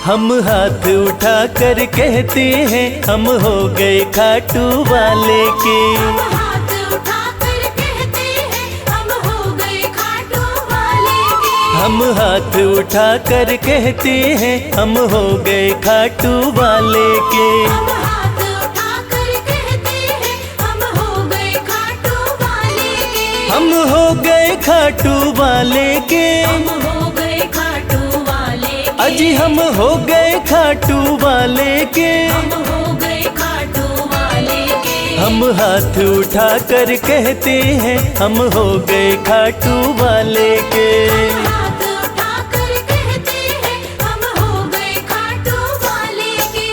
हम हाथ उठा कर कहते हैं हम हो गए खाटू वाले के। हम हाथ उठा कर कहते हैं हम हो गए खाटू वाले के। हम हाथ उठा कर कहते हैं हम हो गए खाटू वाले के। हम हाथ उठा कर कहते हैं हम हो गए खाटू वाले के। हम हो गए खाटू वाले के। हम हो गए खाटू वाले के। अजी हम हो गए खाटू वाले के। हम हो गए खाटू वाले के। हम हाथ उठा कर कहते हैं हम हो गए खाटू वाले के। हम हाथ उठा कर कहते हैं हम हो गए खाटू वाले के।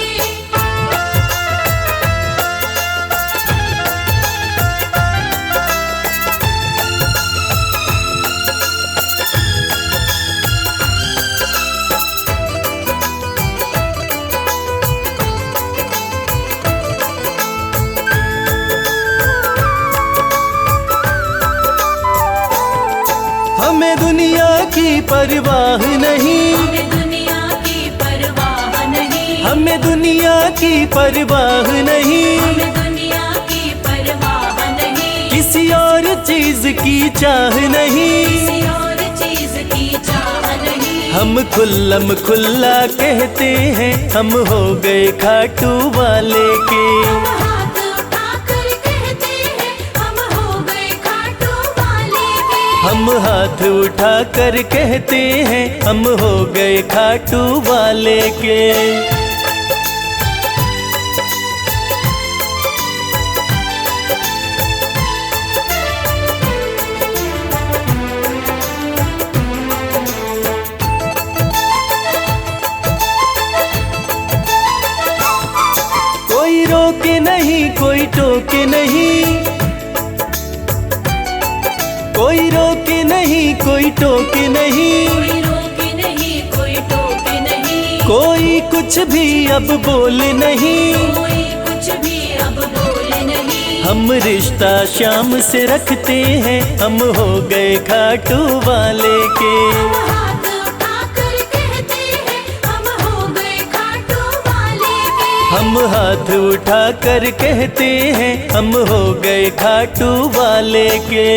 हमें दुनिया की परवाह नहीं। हमें दुनिया की परवाह नहीं। हमें दुनिया की परवाह नहीं। हमें दुनिया की परवाह नहीं। किसी और चीज की चाह नहीं। किसी और चीज की चाह नहीं। हम खुल्लम खुल्ला कहते हैं हम हो गए खाटू वाले के। हम हाथ उठा कर कहते हैं हम हो गए खाटू वाले के। हम हाथ उठा कर कहते हैं हम हो गए खाटू वाले के। कोई रोके नहीं कोई टोके नहीं। कोई रोके नहीं कोई टोके नहीं। कोई रोके नहीं कोई टोके नहीं। कोई कुछ भी अब बोले नहीं। कोई कुछ भी अब बोले नहीं। हम रिश्ता शाम से रखते हैं हम हो गए खाटू वाले के। हम हाथ उठा कर कहते हैं हम हो गए खाटू वाले के। हम हाथ उठा कर कहते हैं हम हो गए खाटू वाले के।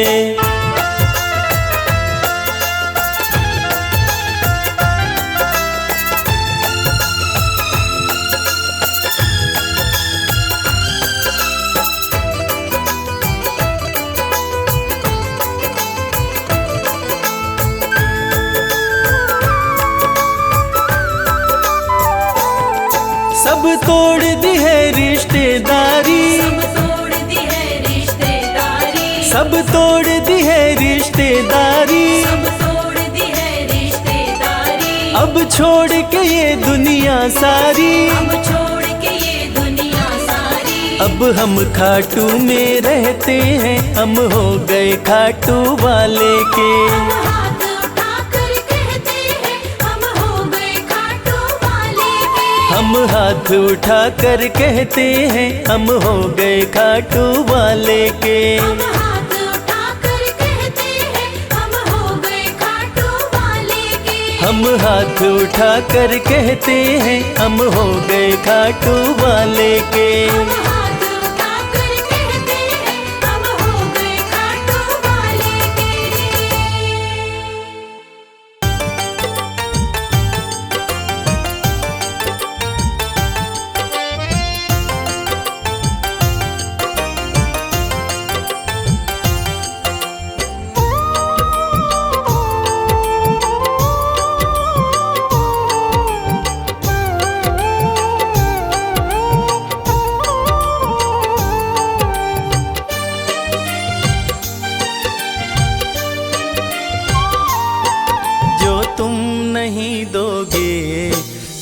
सब तोड़ दी है रिश्तेदारी। सब तोड़ दी है रिश्तेदारी। सब तोड़ दी है रिश्तेदारी। सब तोड़ दी है रिश्तेदारी। अब छोड़ के ये दुनिया सारी। अब छोड़ के ये दुनिया सारी। अब हम खाटू में रहते हैं हम हो गए खाटू वाले के। हम हाथ उठा कर कहते हैं हम हो गए खाटू वाले के। हम हाथ उठा कर कहते हैं हम हो गए खाटू वाले के। हम हाथ उठा कर कहते हैं हम हो गए खाटू वाले के। हम हाथ उठा कर कहते हैं हम हो गए खाटू वाले के। हम हाथ उठा कर कहते हैं हम हो गए खाटू वाले के।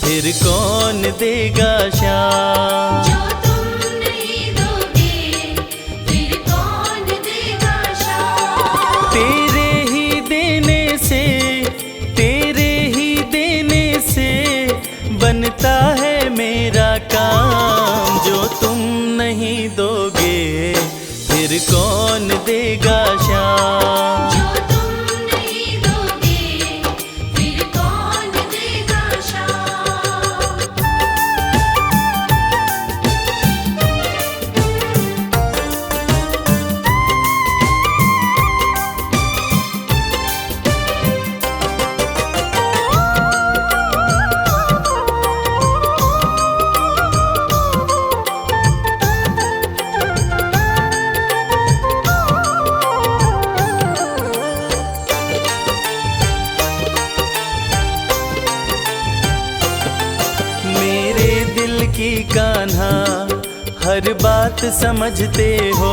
फिर कौन देगा शाम। जो तुम नहीं दोगे फिर कौन देगा शाम। तेरे ही देने से तेरे ही देने से बनता है मेरा काम। जो तुम नहीं दोगे फिर कौन देगा शाम। जो तुम नहीं दोगे फिर कौन देगा शाम। की कान्हा हर बात समझते हो,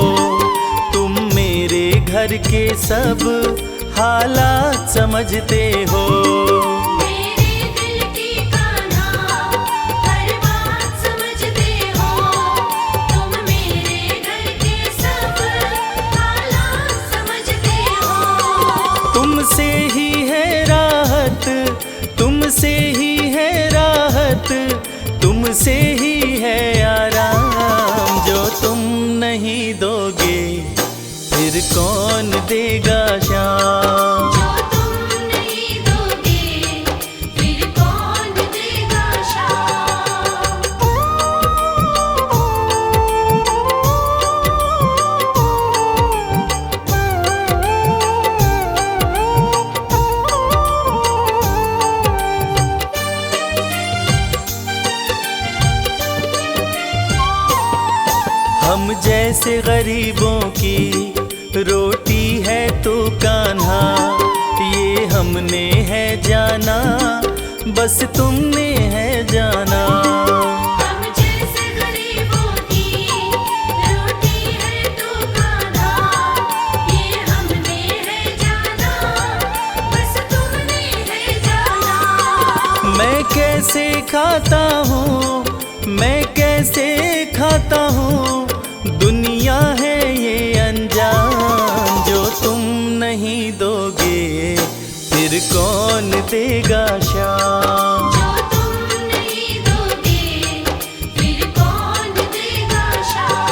तुम मेरे घर के सब हालात समझते हो। मेरे दिल की कान्हा हर बात समझते हो, तुम मेरे घर के सब हालात समझते हो। तुमसे ही है राहत, तुमसे ही है राहत, तुमसे ही है आराम। जो तुम नहीं दोगे फिर कौन देगा शाम। जो तुम नहीं दोगे फिर कौन देगा शाम। हम जैसे गरीबों की रोटी है तो कान्हा, ये हमने है जाना, बस तुमने है जाना। हम जैसे गरीबों की रोटी है तो कान्हा, ये हमने है जाना, बस तुमने है जाना। मैं कैसे खाता हूँ, मैं कैसे खाता हूँ, दुनिया है ये अनजान। जो तुम नहीं दोगे फिर कौन देगा शाम। जो तुम नहीं दोगे फिर कौन देगा शाम।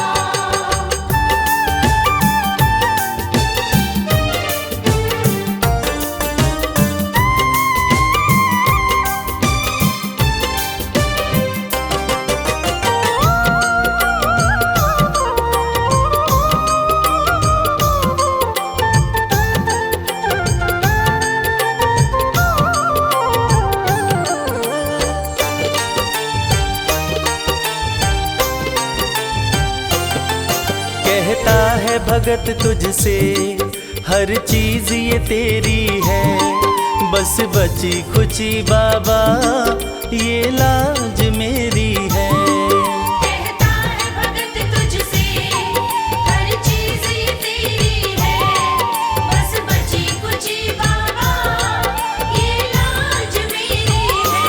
कहता है भगत तुझसे हर चीज ये तेरी है, बस बची खुची बाबा ये लाज मेरी है। कहता है भगत तुझसे हर चीज ये तेरी है, बस बची कुची बाबा ये लाज मेरी है।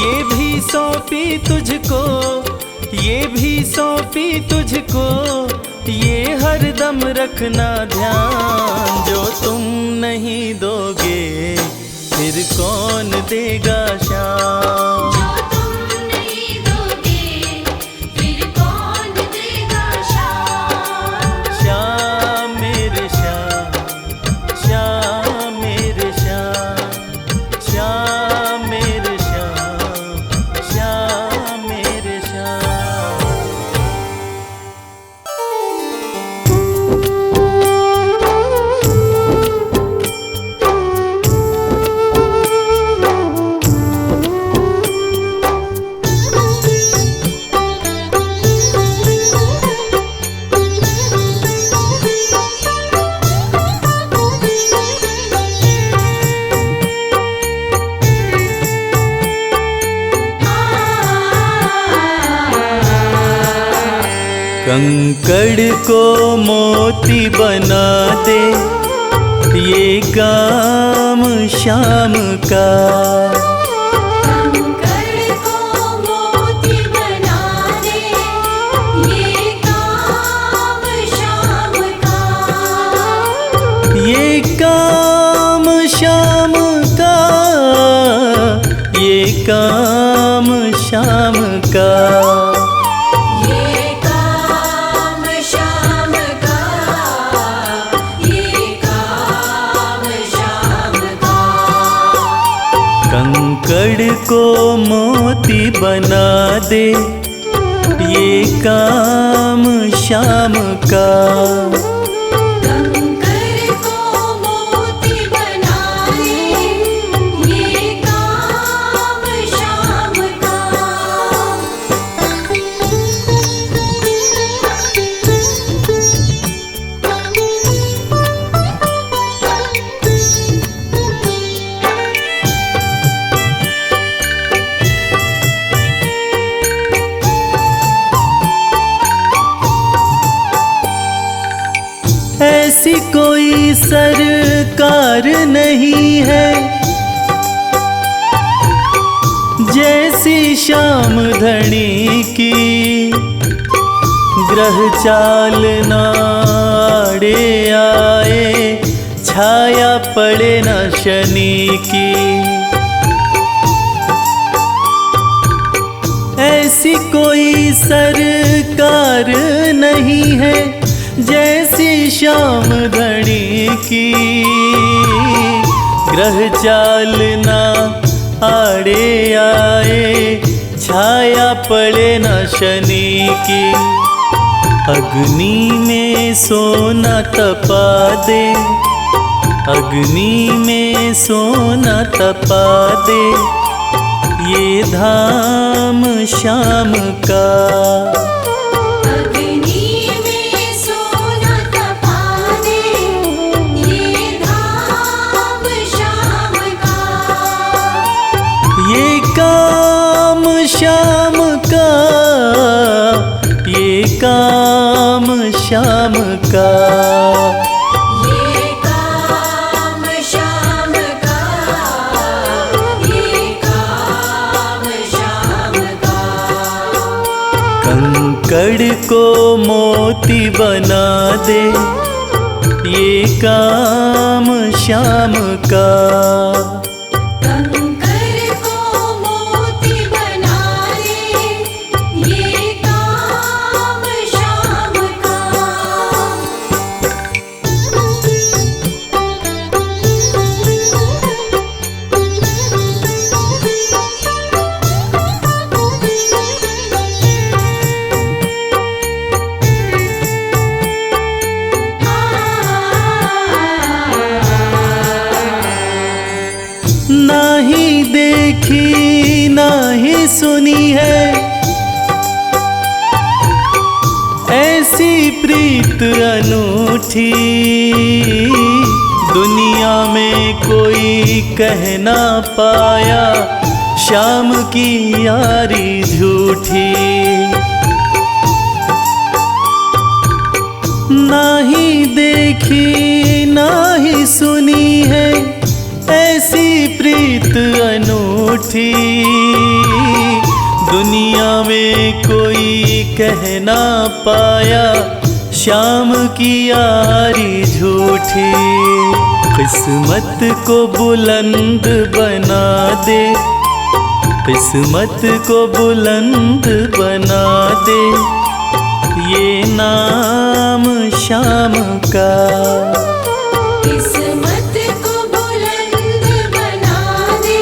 ये भी सौंपी तुझको, ये भी सौंपी तुझको, ये हर दम रखना ध्यान। जो तुम नहीं दोगे फिर कौन देगा शाम। जो तुम नहीं दोगे फिर कौन देगा शाम। श्याम मेरे श्याम, श्याम मेरे श्याम, श्याम मेरे श्याम, श्याम मेरे श्याम। कंकड़ को मोती बना दे ये काम शाम का। कंकड़ को मोती बना दे ये काम शाम का। ये काम शाम का, ये काम शाम का। ये काम शाम का, ये काम शाम का। कंकड़ को मोती बना दे ये काम शाम का। कंकड़ को मोती बना दे ये काम शाम का। ऐसी कोई सरकार नहीं है जैसी श्याम धनी की। ग्रह चालना आड़े आए, छाया पड़े न शनि की। ऐसी कोई सरकार नहीं है जैसी श्याम धनी की। ग्रह चालना आड़े आए, छाया पड़े न शनि की। अग्नि में सोना तपा दे, अग्नि में सोना तपा दे, ये धाम श्याम का। अग्नि में सोना तपा दे, ये धाम श्याम का। ये काम श्याम का, ये काम श्याम का। ये काम श्याम का, ये काम श्याम का। कंकड़ को मोती बना दे, ये काम श्याम का। कंकर को मोती बना दे, ये काम श्याम का। नाही देखी नाही सुनी है ऐसी प्रीत अनूठी। दुनिया में कोई कह ना पाया श्याम की यारी झूठी। नाही देखी नाही सुनी है ऐसी प्रीत अनूठी। दुनिया में कोई कह ना पाया श्याम की यारी झूठी। किस्मत को बुलंद बना दे, किस्मत को बुलंद बना दे, ये नाम श्याम का। किस्मत को बुलंद बना दे,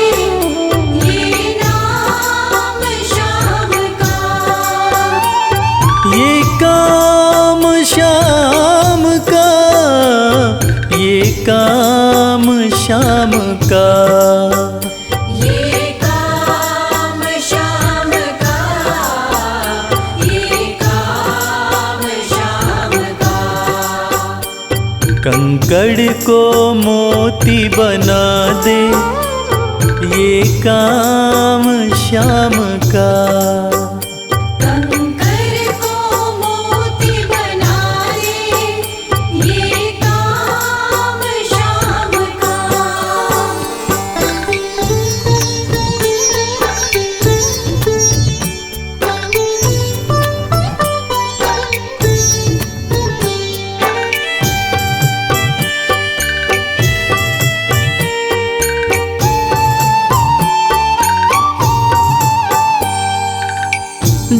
ये नाम श्याम का। ये काम श्याम का, ये काम श्याम का। ये काम श्याम का, ये काम श्याम का। कंकड़ को मोती बना दे, ये काम श्याम का। कंकर को मोती बना दे, ये काम श्याम का।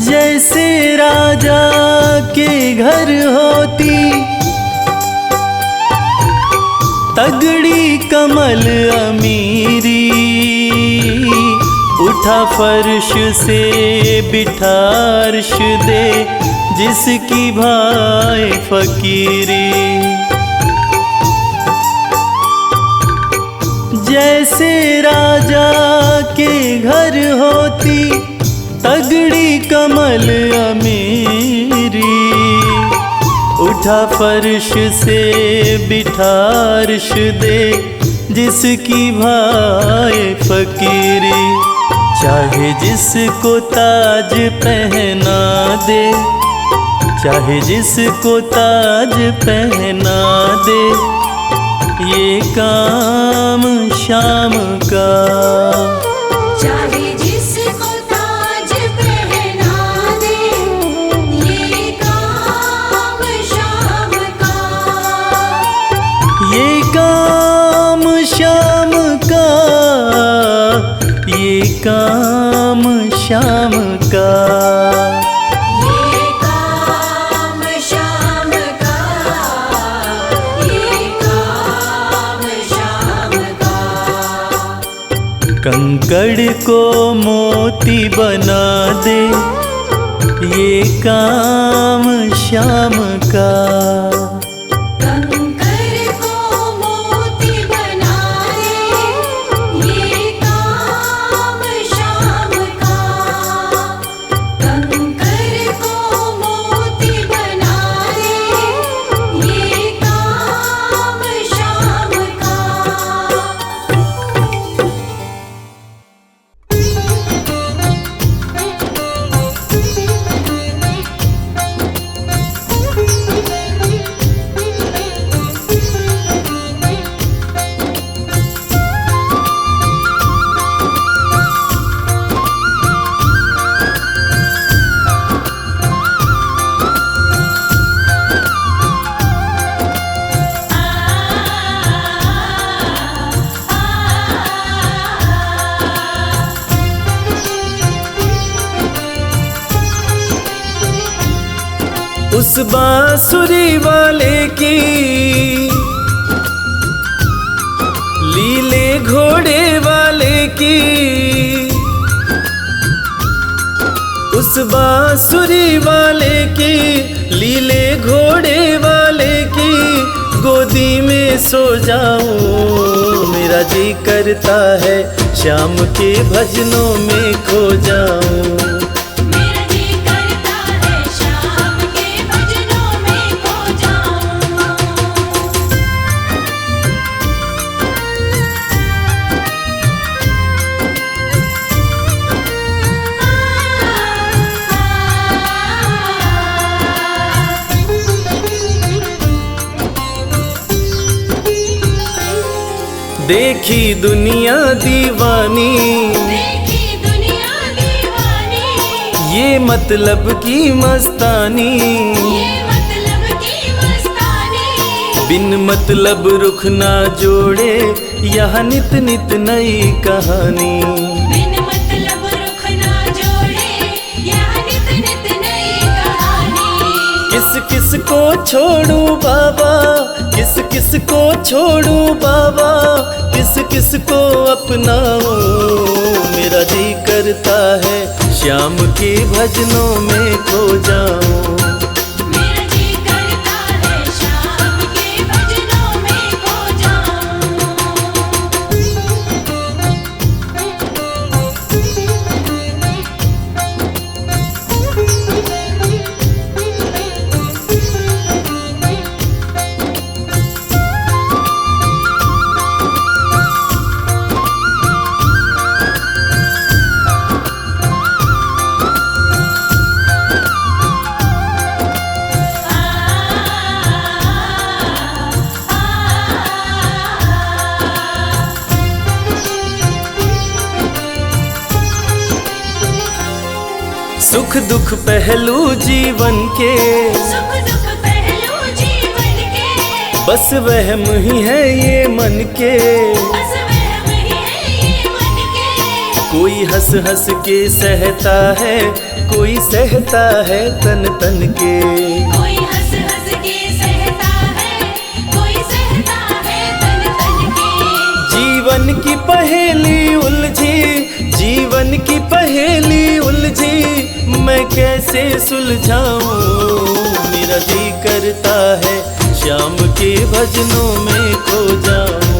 जैसे राजा के घर होती तगड़ी कमल अमीरी। उठा फर्श से बिठा अर्श दे, जिसकी भाई फकीरी। जैसे राजा के घर होती तगड़ी कमल अमीरी। उठा फर्श से बिठा अर्श दे, जिसकी भाई फकीरी। चाहे जिसको ताज पहना दे, चाहे जिसको ताज पहना दे, ये काम शाम का। चाहे जिसको ताज पहना दे, ये काम शाम का। ये काम शाम का, ये काम शाम का। ये काम शाम का, ये काम शाम का। कंकड़ को मोती बना दे, ये काम शाम का। कंकर को मोती बना दे, ये काम शाम का। कंकर को मोती बना दे, ये काम शाम का। उस बांसुरी वाले की लीले घोड़े वाले की, उस बांसुरी वाले की लीले घोड़े वाले की गोदी में सो जाऊं। मेरा जी करता है शाम के भजनों में खो जाऊं। मेरा जी करता है शाम के भजनों में खो जाऊं। देखी दुनिया दीवानी, देखी दुनिया दीवानी, ये मतलब की मस्तानी। ये मतलब की मस्तानी। बिन मतलब रुख ना जोड़े, यहाँ नित नित नई कहानी। बिन मतलब रुख ना जोड़े, यह नित नित नई कहानी। किस किस को छोड़ू बाबा, किस किस को छोड़ू बाबा, किस किस को अपनाऊं। मेरा जी करता है श्याम के भजनों में खो जाऊं। मेरा जी करता है शाम के भजनों में खो जाऊं। सुख दुख पहलू जीवन के, सुख दुख पहलू जीवन के, बस वहम ही है ये मन के। बस वहम ही है ये मन के। कोई हंस हंस के सहता है, कोई सहता है तन तन के। कोई हंस हंस के सहता है, कोई सहता है तन तन के। जीवन की पहेली उलझी, जीवन की पहेली उलझी, मैं कैसे सुलझाऊं। मेरा जी करता है श्याम के भजनों में खो जाऊं।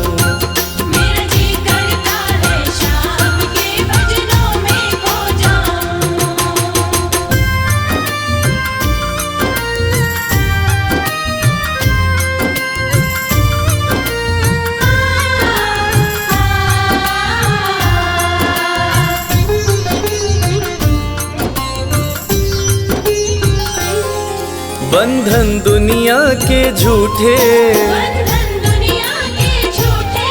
मेरा जी करता है शाम के भजनों में खो जाऊं। बंधन दुनिया के झूठे, बंधन दुनिया के झूठे,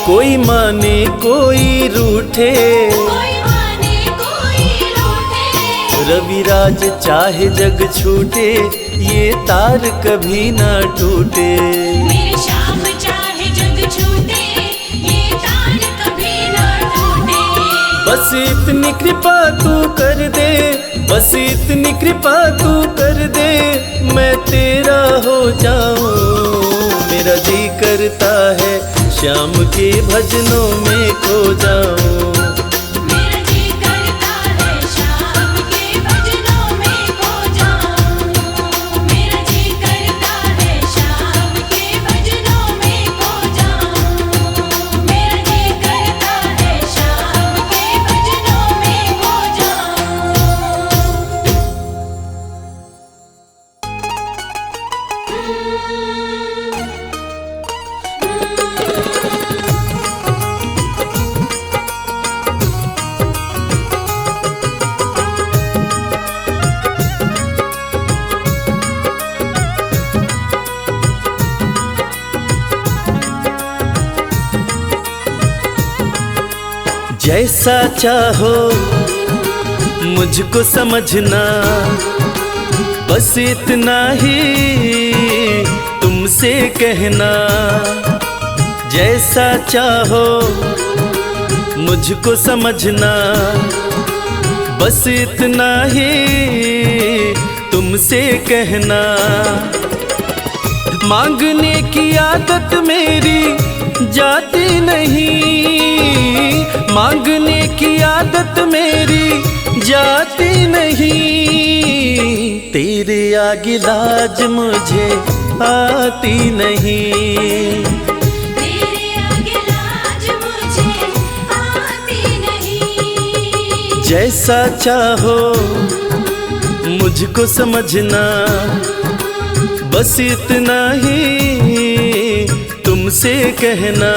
कोई माने कोई रूठे। कोई माने कोई रूठे। रविराज चाहे जग छूटे, ये तार कभी ना टूटे। मेरे श्याम चाहे जग छूटे, ये तार कभी ना टूटे। बस इतनी कृपा तू कर दे, बस इतनी कृपा तू कर दे, मैं तेरा हो जाऊं। मेरा जी करता है श्याम के भजनों में खो जाऊं। मेरा जी करता है श्याम के भजनों में खो जाऊं। मेरा जी करता है श्याम के भजनों में खो जाऊं। मेरा जी करता है श्याम के भजनों में खो जाऊं। जैसा चाहो मुझको समझना, बस इतना ही तुमसे कहना। जैसा चाहो मुझको समझना, बस इतना ही तुमसे कहना। मांगने की आदत मेरी जाती नहीं, मांगने की आदत मेरी जाती नहीं। तेरे आगे लाज मुझे आती नहीं। तेरे आगे लाज मुझे आती नहीं। जैसा चाहो मुझको समझना, बस इतना ही तुमसे कहना।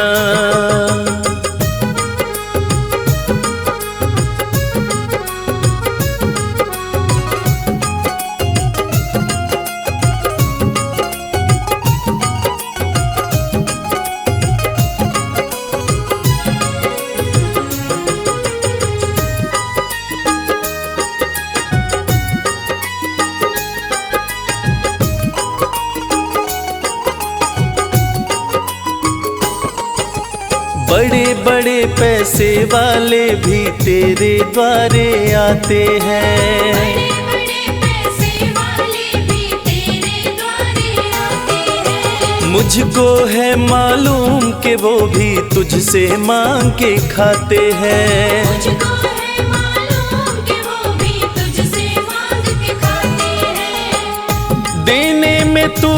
बड़े बड़े पैसे वाले भी तेरे द्वारे आते हैं। बड़े बड़े पैसे वाले भी तेरे द्वारे आते हैं। मुझको है मालूम कि वो भी तुझसे मांग के खाते हैं। मुझको है मालूम कि वो भी तुझसे मांग के खाते हैं। देने में तू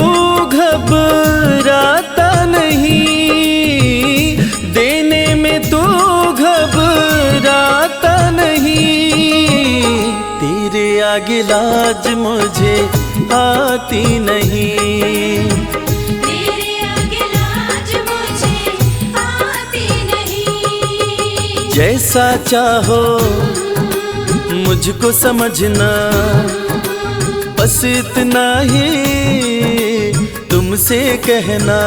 घबराता नहीं, देने में तू घबराता नहीं। तेरे आगे लाज मुझे आती नहीं। तेरे आगे लाज मुझे आती नहीं। जैसा चाहो मुझको समझना, बस इतना ही तुमसे कहना।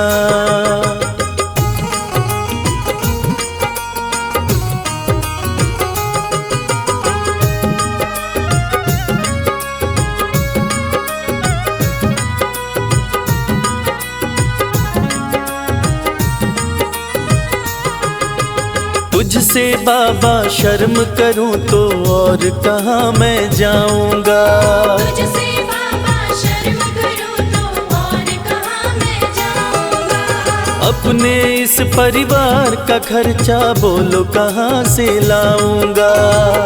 तुझसे बाबा शर्म करूं तो और कहाँ मैं जाऊंगा। तुझसे बाबा शर्म करूं तो और कहाँ मैं जाऊंगा। अपने इस परिवार का खर्चा बोलो कहाँ से लाऊंगा।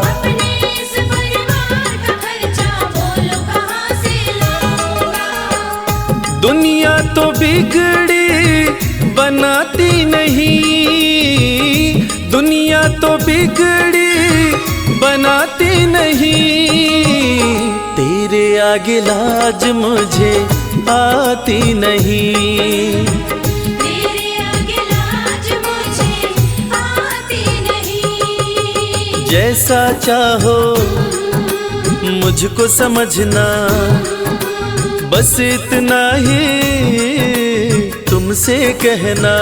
अपने इस परिवार का खर्चा बोलो कहाँ से लाऊंगा। दुनिया तो बिगड़ी बनाती नहीं, दुनिया तो बिगड़ी बनाती नहीं। तेरे आगे लाज मुझे आती नहीं। तेरे आगे लाज मुझे आती नहीं। जैसा चाहो मुझको समझना, बस इतना ही तुमसे कहना,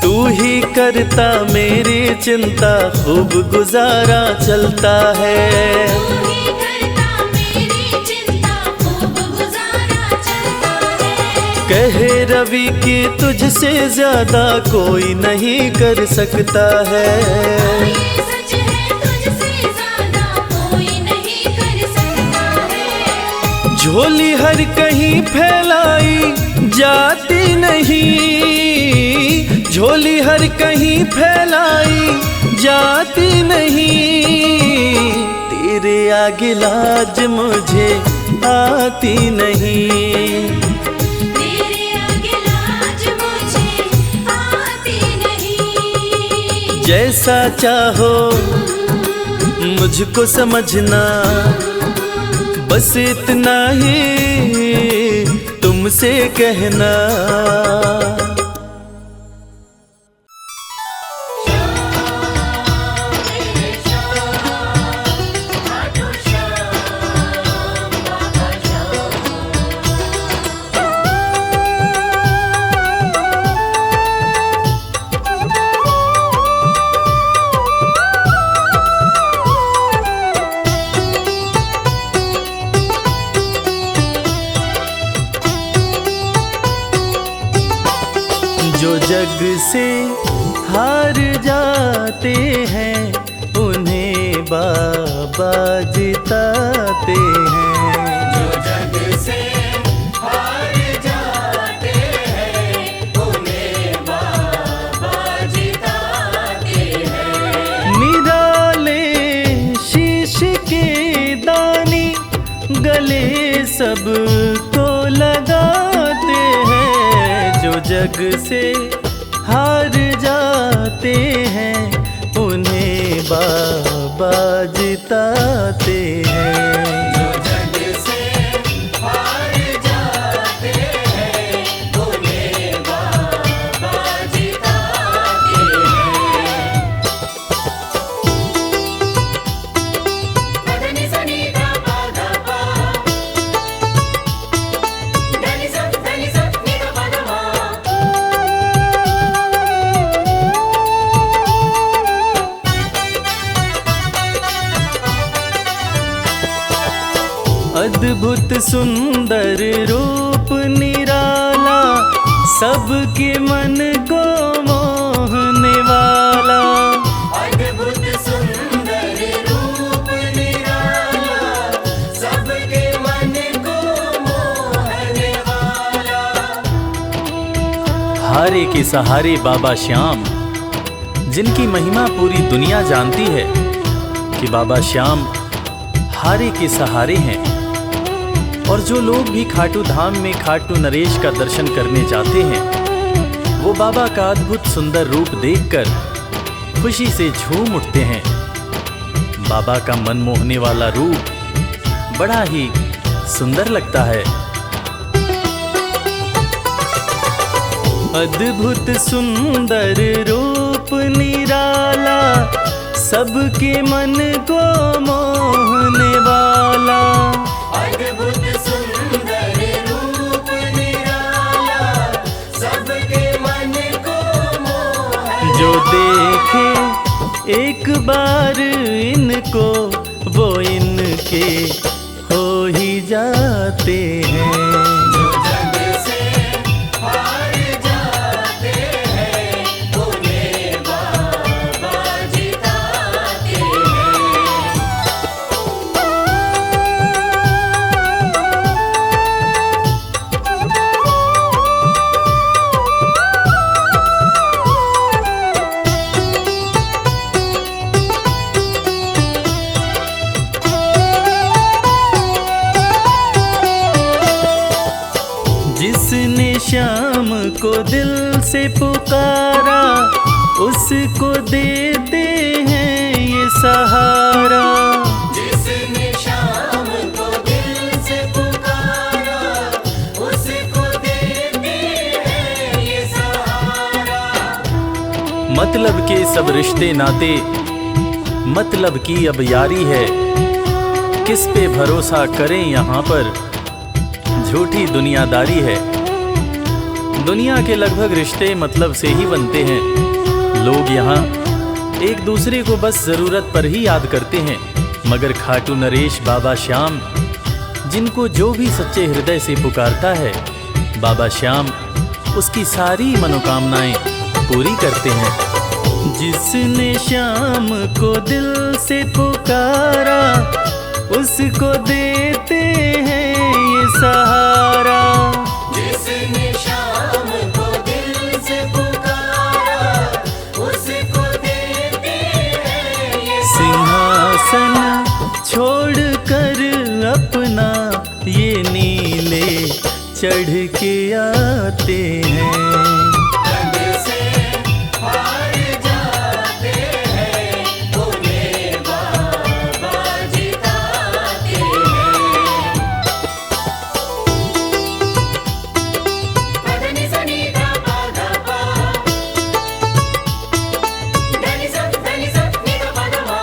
तू ही करता मेरी चिंता, खूब गुजारा चलता है। तू ही करता मेरी चिंता, खूब गुजारा चलता है। कहे रवि कि तुझसे ज्यादा कोई नहीं कर सकता है। ये सच है, तुझसे ज्यादा कोई नहीं कर सकता है। झोली हर कहीं फैलाई जाती नहीं, झोली हर कहीं फैलाई जाती नहीं, तेरे आगे लाज मुझे आती नहीं। तेरे आगे लाज मुझे आती नहीं। जैसा चाहो मुझको समझना, बस इतना ही तुमसे कहना। जो जग से हार जाते हैं उन्हें बाबा जिताते हैं। जो जग से हार जाते हैं उन्हें बाबा जिताते हैं। निराले शीश के दानी गले सबको लगाते हैं। जो जग से हार जाते हैं उन्हें बाबा जिताते हैं। जो जग से हार जाते हैं उन्हें बाबा जिताते हैं। मदनी सनी धा पा धा पा, धनी सा नि धा पा धा मा। अद्भुत सुंदर रूप निराला, सबके मन को मोहने वाला। अद्भुत सुंदर रूप निराला, सबके मन को मोहने वाला। हारे के सहारे बाबा श्याम, जिनकी महिमा पूरी दुनिया जानती है कि बाबा श्याम हारे के सहारे हैं। और जो लोग भी खाटू धाम में खाटू नरेश का दर्शन करने जाते हैं, वो बाबा का अद्भुत सुंदर रूप देखकर खुशी से झूम उठते हैं। बाबा का मन मोहने वाला रूप बड़ा ही सुंदर लगता है। अद्भुत सुंदर रूप निराला, सबके मन को मोहने वाला। अद्भुत सुंदर रूप निराला, सबके मन को मोहने। जो देखे एक बार इनको, वो इनके हो ही जाते हैं। जो जग से हार जाते हैं उन्हें बाबा जिताते हैं। श्याम को दिल से पुकारा, उसको देते हैं ये सहारा। जिसने शाम को दिल से पुकारा, उसको देते हैं ये सहारा। मतलब के सब रिश्ते नाते, मतलब की अब यारी है। किस पे भरोसा करें यहाँ पर, झूठी दुनियादारी है। दुनिया के लगभग रिश्ते मतलब से ही बनते हैं। लोग यहाँ एक दूसरे को बस ज़रूरत पर ही याद करते हैं, मगर खाटू नरेश बाबा श्याम, जिनको जो भी सच्चे हृदय से पुकारता है, बाबा श्याम उसकी सारी मनोकामनाएं पूरी करते हैं। जिसने श्याम को दिल से पुकारा, उसको देते हैं ये सहारा। जिसने शाम को दिल से पुकारा, उसको देते हैं ये सिंहासन छोड़कर अपना ये नीले चढ़ के आते हैं। जग से हार जाते हैं, उन्हें बाबा जिताते हैं। पदनि सनि धा पा धा पा, धनि सा नि धा पा धा मा।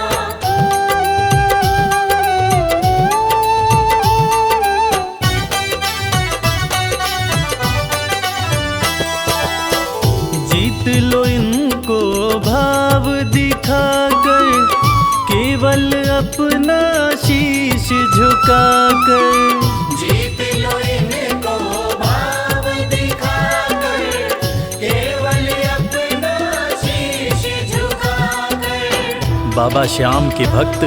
जीत लो इनको भाव दिखाकर, केवल अपना शीश झुकाकर। जीत लो इनको भाव दिखाकर, केवल अपना शीश झुकाकर। बाबा श्याम के भक्त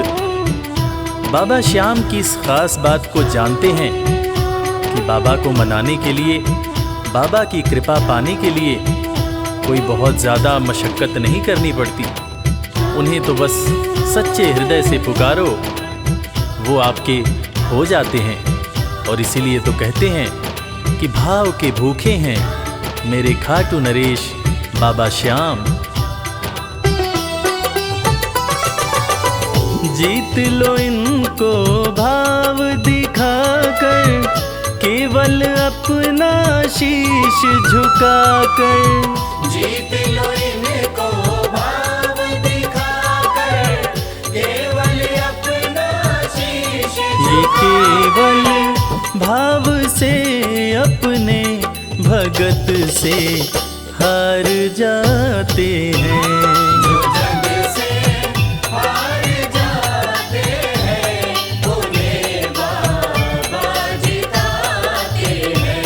बाबा श्याम की इस खास बात को जानते हैं कि बाबा को मनाने के लिए, बाबा की कृपा पाने के लिए कोई बहुत ज़्यादा मशक्क़त नहीं करनी पड़ती। उन्हें तो बस सच्चे हृदय से पुकारो, वो आपके हो जाते हैं। और इसीलिए तो कहते हैं कि भाव के भूखे हैं मेरे खाटू नरेश बाबा श्याम। जीत लो इनको भाव दिखाकर, केवल अपना शीश झुकाकर। जीत लो इनको भाव दिखाकर, केवल अपना शीश ये केवल भाव से अपने भगत से हार जाते हैं। जो जग से हार जाते हैं, उन्हें बाबा जिताते हैं।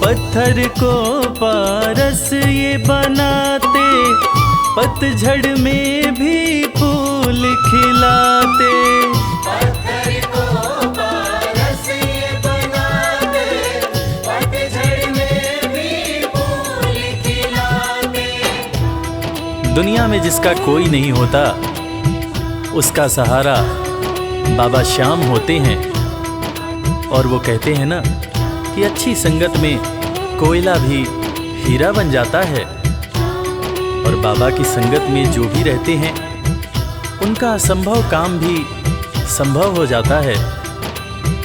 पत्थर को पारस ये बनाते, पतझड़ में भी फूल खिलाते। पत्थर को पारस ये बनाते, पतझड़ में भी फूल खिलाते। दुनिया में जिसका कोई नहीं होता, उसका सहारा बाबा श्याम होते हैं। और वो कहते हैं ना कि अच्छी संगत में कोयला भी हीरा बन जाता है। और बाबा की संगत में जो भी रहते हैं, उनका असंभव काम भी संभव हो जाता है।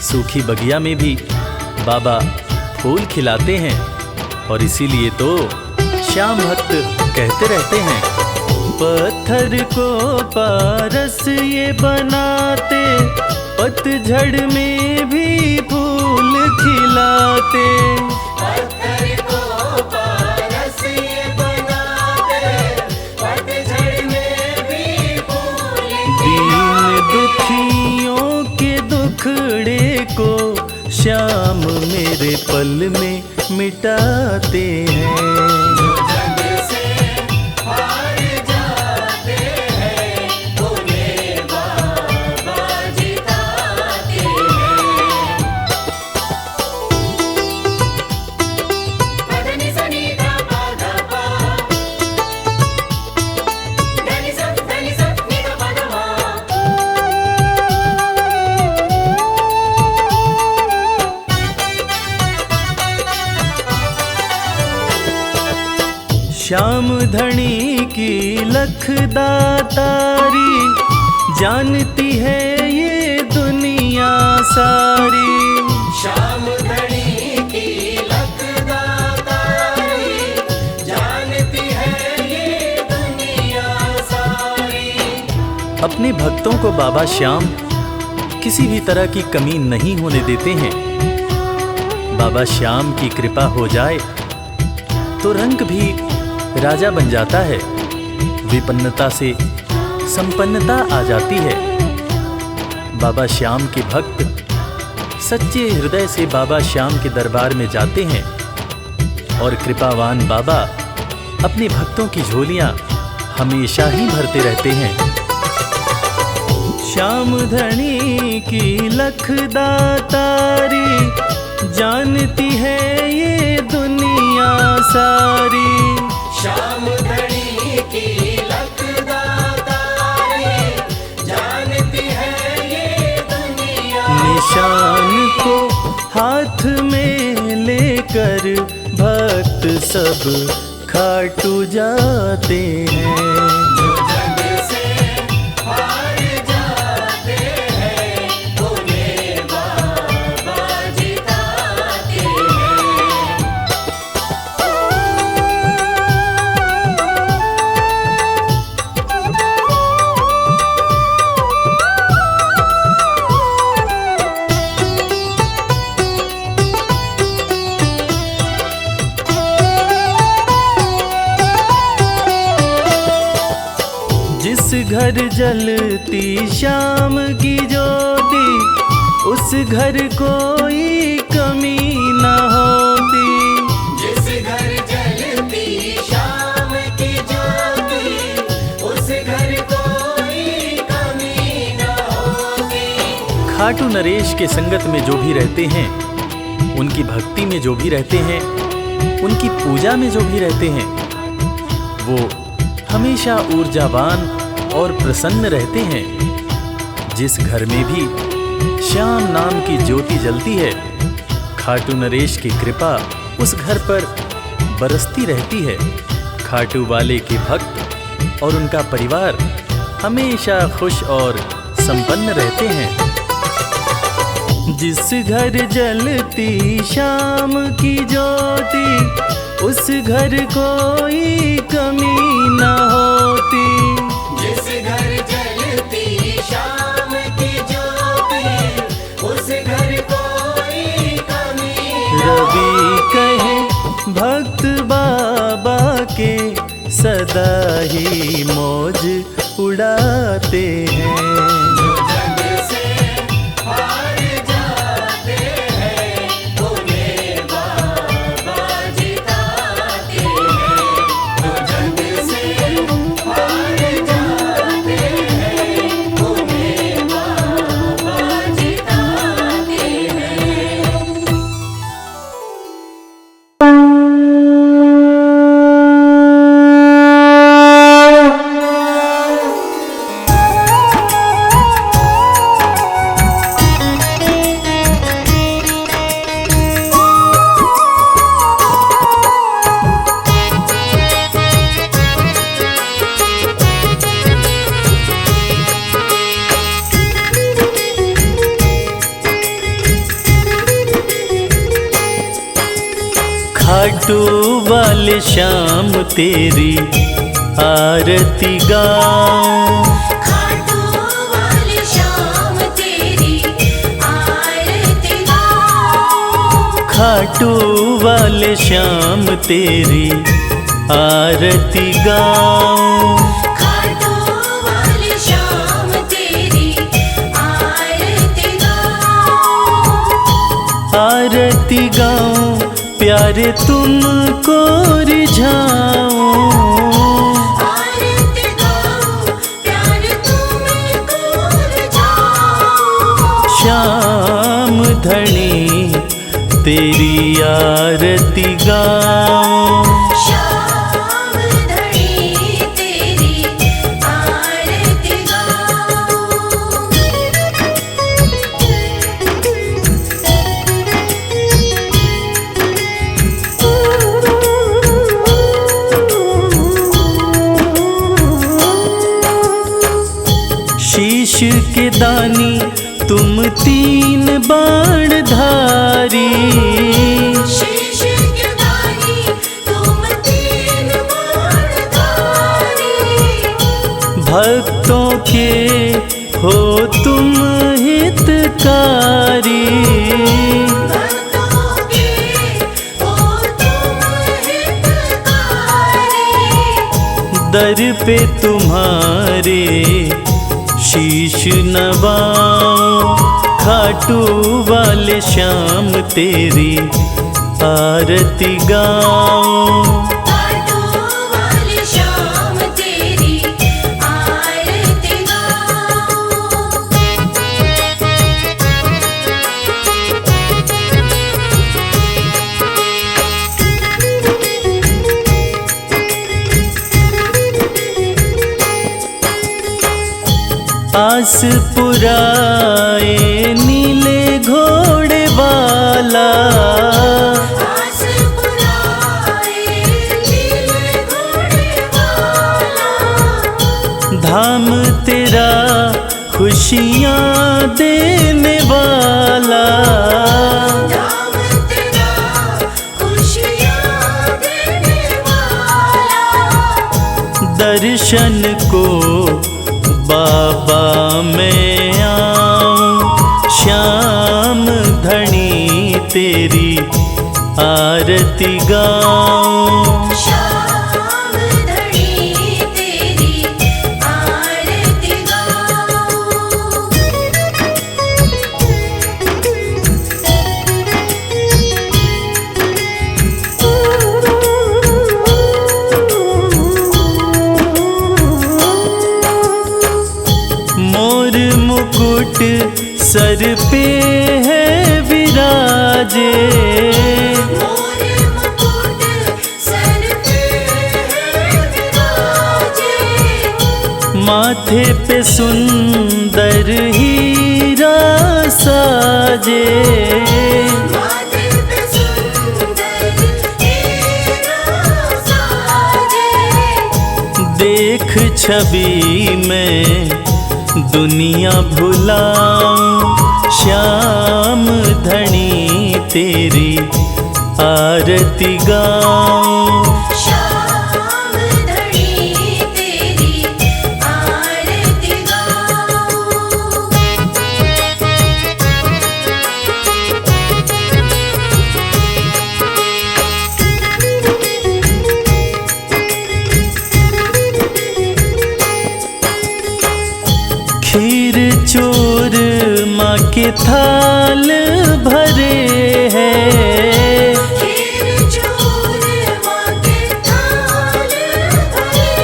सूखी बगिया में भी बाबा फूल खिलाते हैं। और इसीलिए तो श्याम भक्त कहते रहते हैं, पत्थर को पारस ये बनाते, पतझड़ में भी फूल खिलाते। पत्थर को पारस ये बनाते, पतझड़ में भी फूल दीन दुखियों के दुखड़े को श्याम मेरे पल में मिटाते हैं। जो जग से हार जाते हैं, उन्हें बाबा जिताते धनी की लखदातारी, जानती है ये दुनिया सारी। श्याम धनी की लखदातारी, जानती है ये दुनिया सारी। अपने भक्तों को बाबा श्याम किसी भी तरह की कमी नहीं होने देते हैं। बाबा श्याम की कृपा हो जाए तो रंग भी राजा बन जाता है, विपन्नता से संपन्नता आ जाती है। बाबा श्याम के भक्त सच्चे हृदय से बाबा श्याम के दरबार में जाते हैं और कृपावान बाबा अपने भक्तों की झोलियां हमेशा ही भरते रहते हैं। श्याम धनी की लखदातारी, जानती है ये दुनिया सारी। श्याम धनी की लखदातारी, जानती है ये दुनिया। निशान को हाथ में लेकर भक्त सब खाटू जाते हैं। जो जग से हार जाते हैं, उन्हें बाबा जिताते हैं। जिस घर जलती श्याम की ज्योति, उस घर कोई कमी न होती। जिस घर जलती श्याम की ज्योति, उस घर कोई कमी न होती। खाटू नरेश के संगत में जो भी रहते हैं, उनकी भक्ति में जो भी रहते हैं, उनकी पूजा में जो भी रहते हैं, वो हमेशा ऊर्जावान और प्रसन्न रहते हैं। जिस घर में भी श्याम नाम की ज्योति जलती है, खाटू नरेश की कृपा उस घर पर बरसती रहती है। खाटू वाले के भक्त और उनका परिवार हमेशा खुश और संपन्न रहते हैं। जिस घर जलती श्याम की ज्योति, उस घर कोई कमी न होती। जिस घर जलती श्याम की ज्योति, उस घर कोई कमी न रवि कहे भक्त बाबा के, सदा ही मौज उड़ाते हैं। जो जग से हार जाते हैं, उन्हें बाबा जिताते हैं। जो जग से हार जाते हैं, उन्हें बाबा जिताते हैं। खाटू वाले श्याम तेरी आरती गाऊं। खाटू वाले श्याम तेरी आरती गाऊं। खाटू वाले श्याम तेरी आरती गाऊं। खाटू वाले श्याम तेरी आरती गाऊं। आरती गाऊं, प्यारे तुमको रिझाऊं। आरती गाऊं, प्यार तुमको रिझाऊं। श्याम धनी तेरी आरती गाऊं। श्याम धनी तेरी आरती गाऊं। दानी तुम तीन बाणधारी। शीश के दानी तुम तीन बाणधारी। भक्तों के हो तुम हितकारी। भक्तों के हो तुम हितकारी। दर पे तुम्हारे शीश नवाऊं, खाटू वाले श्याम तेरी आरती गाऊं। खाटू वाले श्याम तेरी आरती गाऊं। आस पुराए नीले घोड़े वाला। आस पुराए नीले घोड़े वाला। धाम तेरा खुशियाँ देने वाला। धाम तेरा खुशियाँ देने वाला। दर्शन को बाबा मैं आऊं, श्याम धनी तेरी आरती गाऊं। श्याम धनी तेरी आरती गाऊं। मोर मुकुट सर पे है विराजे। मोर मुकुट सर पे है विराजे। माथे पे सुंदर हीरा साजे। माथे पे सुंदर हीरा साजे। देख छवि में दुनिया भुलाऊं, श्याम धनी तेरी आरती गाऊं। श्याम धनी तेरी आरती गाऊं। खीर चोर माँ के थाल भरे हैं। खीर चोर माँ के थाल भरे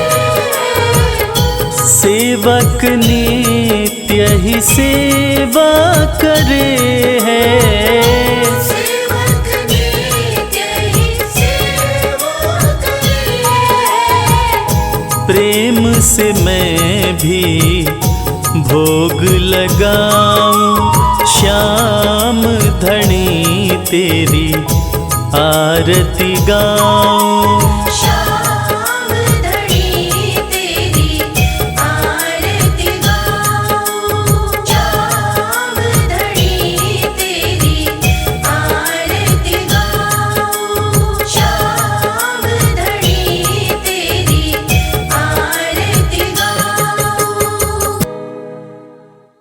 हैं। सेवक नित्य ही सेवा करे हैं। सेवक नित्य ही सेवा करे हैं। प्रेम से मैं भी भोग लगाऊं, श्याम धनी तेरी आरती गाऊं। श्याम धनी तेरी आरती गाऊं। श्याम धनी तेरी आरती गाऊं। श्याम धनी तेरी आरती गाऊं।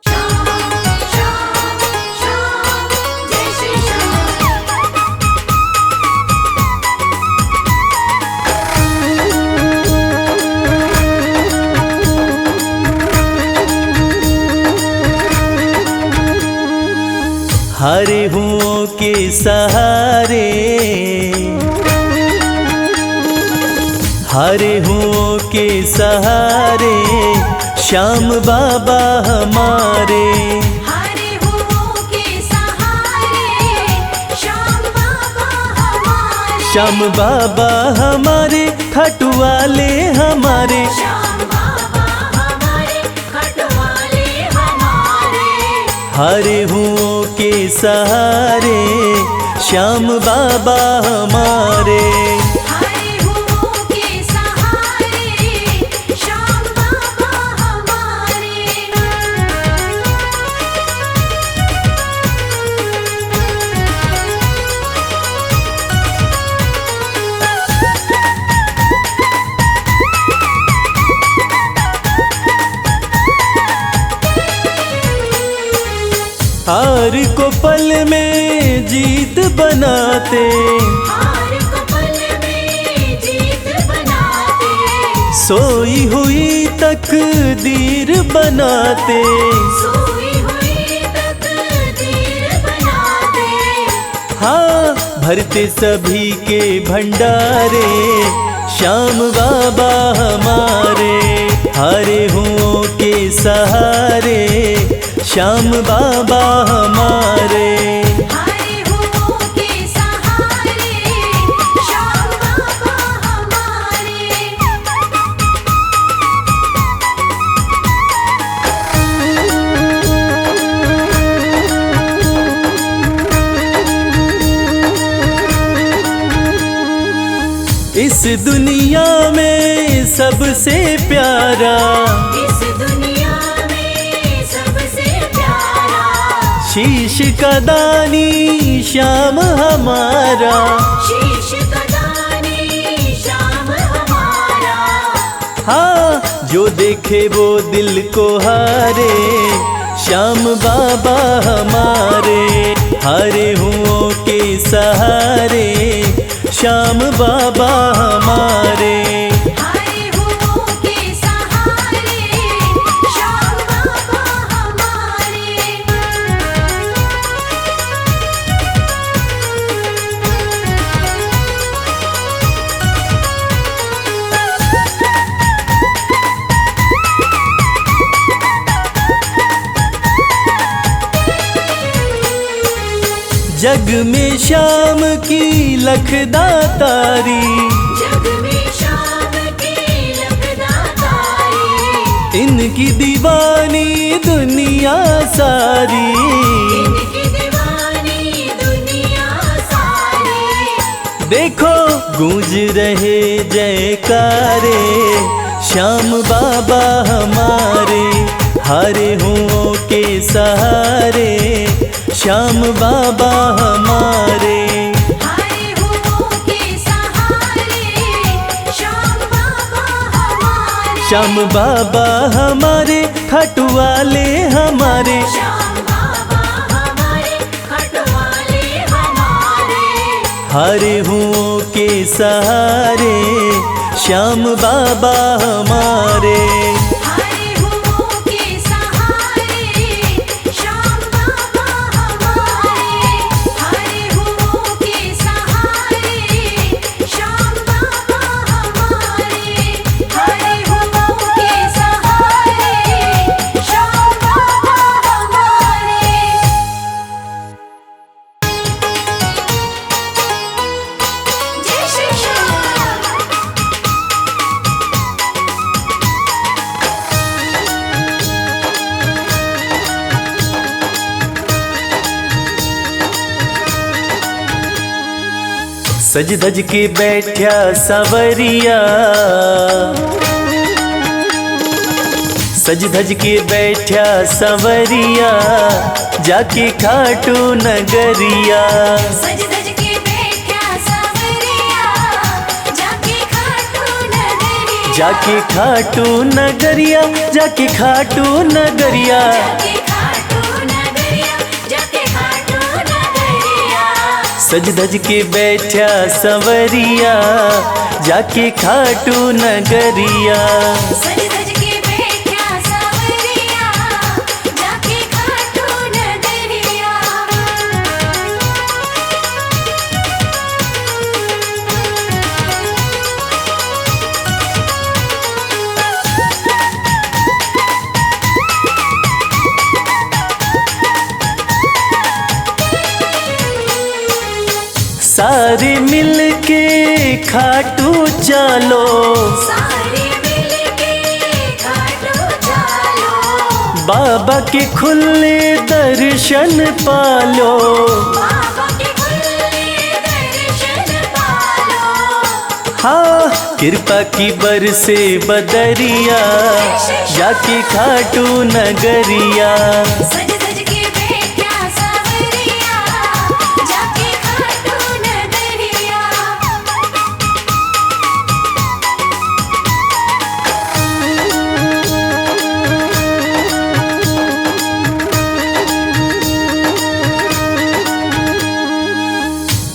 श्याम श्याम श्याम जय श्री श्याम। हरे हुओं के सहारे, हरे हुओं के सहारे, श्याम बाबा हमारे। हरे हुओं के सहारे, श्याम बाबा हमारे। श्याम बाबा हमारे, खाटू वाले हमारे। श्याम बाबा हमारे, खटवाले हमारे। हरे हुओं के सहारे, श्याम बाबा हमारे। हरे हुओं के सहारे, श्याम बाबा हमारे। हार को पल में जीत बनाते, हार को पल में जीत बनाते, सोई हुई तकदीर बनाते। सोई हुई तकदीर बनाते। हाँ, भरते सभी के भंडारे, श्याम बाबा हमारे। हारे हुओं के सहारे, श्याम बाबा हमारे। हारे हुओं के सहारे, श्याम बाबा हमारे। इस दुनिया में सबसे प्यारा, इस दुनिया में सबसे प्यारा, शीश का दानी श्याम हमारा। शीश का दानी श्याम हमारा। हाँ, जो देखे वो दिल को हारे, श्याम बाबा हमारे। हारे हुओं के सहारे, श्याम बाबा हमारे। हारे हुओं के सहारे, श्याम बाबा हमारे। जग में श्याम की लखदातारी, जग में श्याम की लखदातारी, इनकी दीवानी दुनिया सारी। इनकी दीवानी दुनिया सारी। देखो गूंज रहे जयकारे, श्याम बाबा हमारे। हारे हुओं के सहारे, श्याम बाबा हमारे। हारे हुओं के सहारे, श्याम बाबा हमारे। श्याम बाबा हमारे, खाटू वाले हमारे। श्याम बाबा हमारे, खटवाले हमारे। हारे हुओं के सहारे, श्याम बाबा हमारे। हारे हुओं के सहारे, श्याम बाबा हमारे। हारे हुओं के सहारे, श्याम बाबा हमारे। हारे हुओं के सहारे, श्याम बाबा हमारे। जय श्री श्याम। सज धज के बैठा सवरिया, सज धज के बैठा सवरिया, जाके खाटू नगरिया। सज धज के बैठा सवरिया, जाके खाटू नगरिया। जाके खाटू नगरिया, जाके खाटू नगरिया। जाके खाटू नगरिया, जाके खाटू नगरिया। सज धज के बैठा सवरिया, जाके खाटू नगरिया। सज धज के बैठा सवरिया, जाके खाटू नगरिया। सारे मिल के खाटू चलो, सारे मिलके खाटू चलो। बाबा के खुले दर्शन पालो। बाबा के खुले दर्शन पालो। हाँ, कृपा की बरसे बदरिया, जाके खाटू नगरिया। सज धज के बैठा सवरिया, जाके खाटू नगरिया।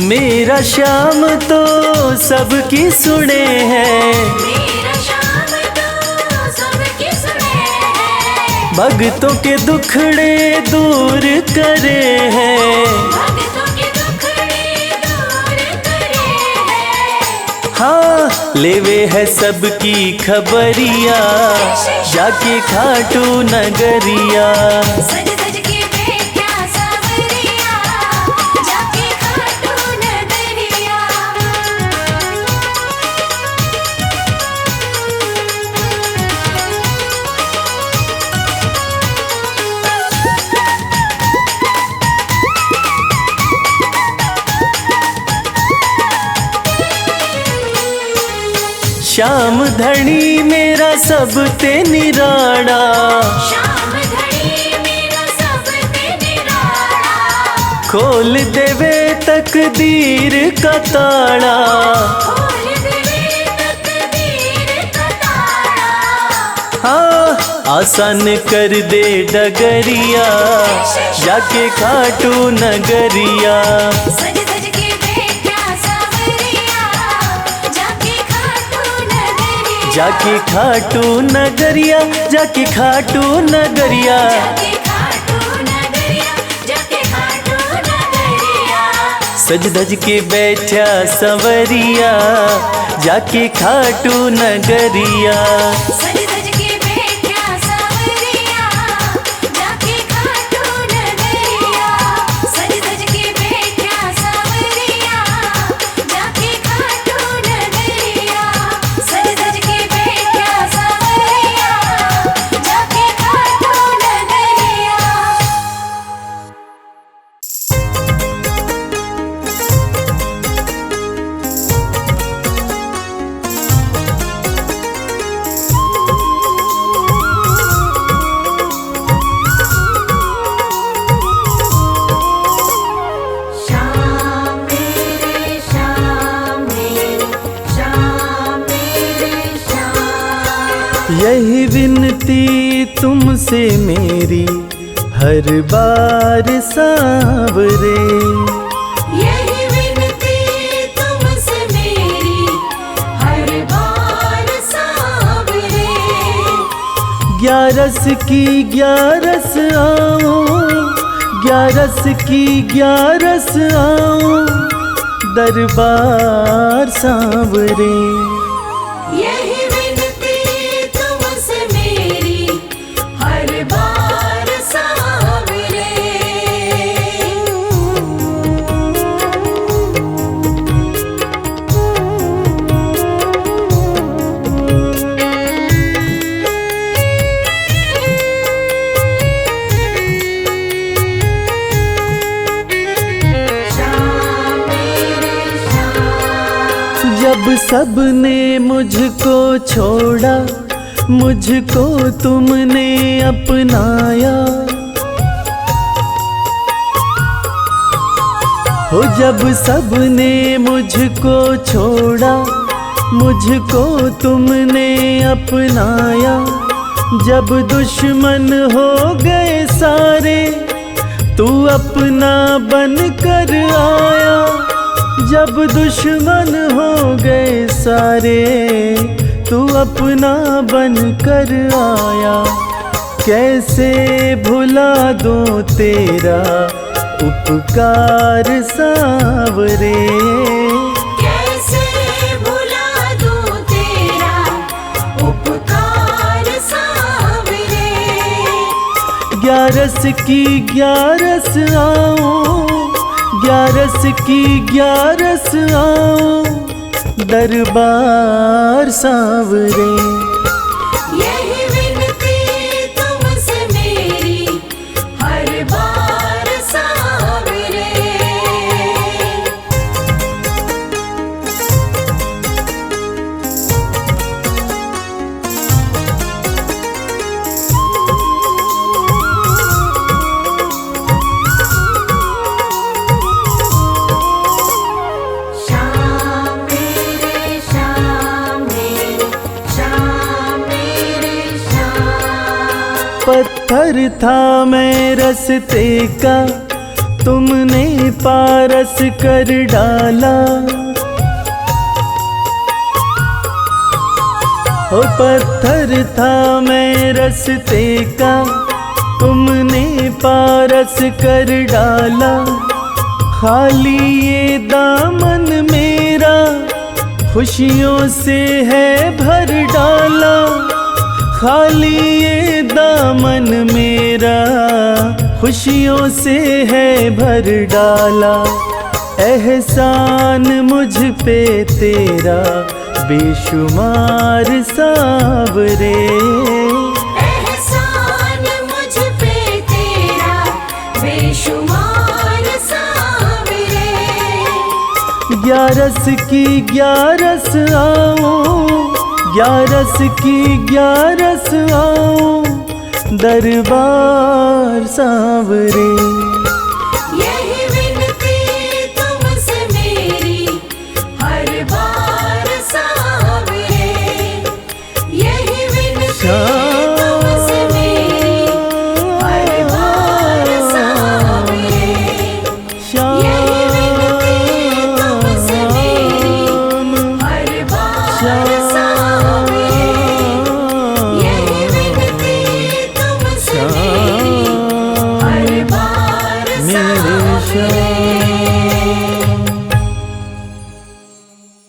मेरा श्याम तो सबकी सुने हैं, मेरा श्याम तो सबकी सुने हैं, भक्तों के दुखड़े दूर करे हैं। भक्तों के दुखड़े दूर करे हैं। हाँ लेवे है सबकी खबरिया, जाके खाटू नगरिया। सज सज के बैठा सावरिया, जाके खाटू नगरिया। श्याम धनी मेरा सब ते निराड़ा, श्याम धनी मेरा सब ते निराला, खोल देवे तकदीर का ताड़ा। खोल देवे तकदीर का ताला। हाँ आसान कर दे डगरिया, जाके खाटू नगरिया। सज सज के बैठा सावरिया, जाके खाटू नगरिया। जाके खाटू नगरिया, जाके खाटू नगरिया। जाके खाटू नगरिया, जाके खाटू नगरिया। सज धज के बैठा संवरिया, जाके खाटू नगरिया। सज सज के बैठा सावरिया, जाके खाटू नगरिया। सज सज के बैठा सावरिया, जाके खाटू नगरिया। सज सज के बैठा सावरिया, जाके खाटू नगरिया। श्याम मेरे श्याम मेरे श्याम मेरे श्याम। यही विनती तुमसे मेरी हर बार सांवरे। यही विनती तुमसे मेरी हर बार सांवरे। ग्यारस की ग्यारस आओ, ग्यारस की ग्यारस आओ, दरबार सांवरे। यही विनती तुमसे मेरी हर बार सांवरे। श्याम मेरे श्याम। जब सबने मुझको छोड़ा, मुझको तुमने अपनाया। हो जब सबने मुझको छोड़ा, मुझको तुमने अपनाया। जब दुश्मन हो गए सारे, तू अपना बन कर आया। जब दुश्मन हो गए सारे, तू अपना बन कर आया। कैसे भुला दूं तेरा उपकार सांवरे। कैसे भुला दूं तेरा उपकार सांवरे। ग्यारस की ग्यारस आओ, ग्यारस की ग्यारस आओ, दरबार सांवरे। यही विनती तुमसे मेरी हर बार सांवरे। श्याम मेरे श्याम मेरे श्याम मेरे श्याम। पत्थर था मैं रस्ते का, तुमने पारस कर डाला। ओ पत्थर था मैं रस्ते का, तुमने पारस कर डाला। खाली ये दामन मेरा खुशियों से है भर डाला। खाली ये दामन मेरा खुशियों से है भर डाला। एहसान मुझ पे तेरा बेशुमार सावरे। एहसान मुझ पे तेरा बेशुमार सावरे। ग्यारस की ग्यारस आओ, ग्यारस की ग्यारस आओ, दरबार सावरे। यही विनती तुमसे मेरी हर बार सावरे। यही विनती तुमसे मेरी हर बार सावरे। यही विनती तुमसे मेरी हर बार सावरे। यही विनती तुमसे मेरी हर बार मेरे सावरे।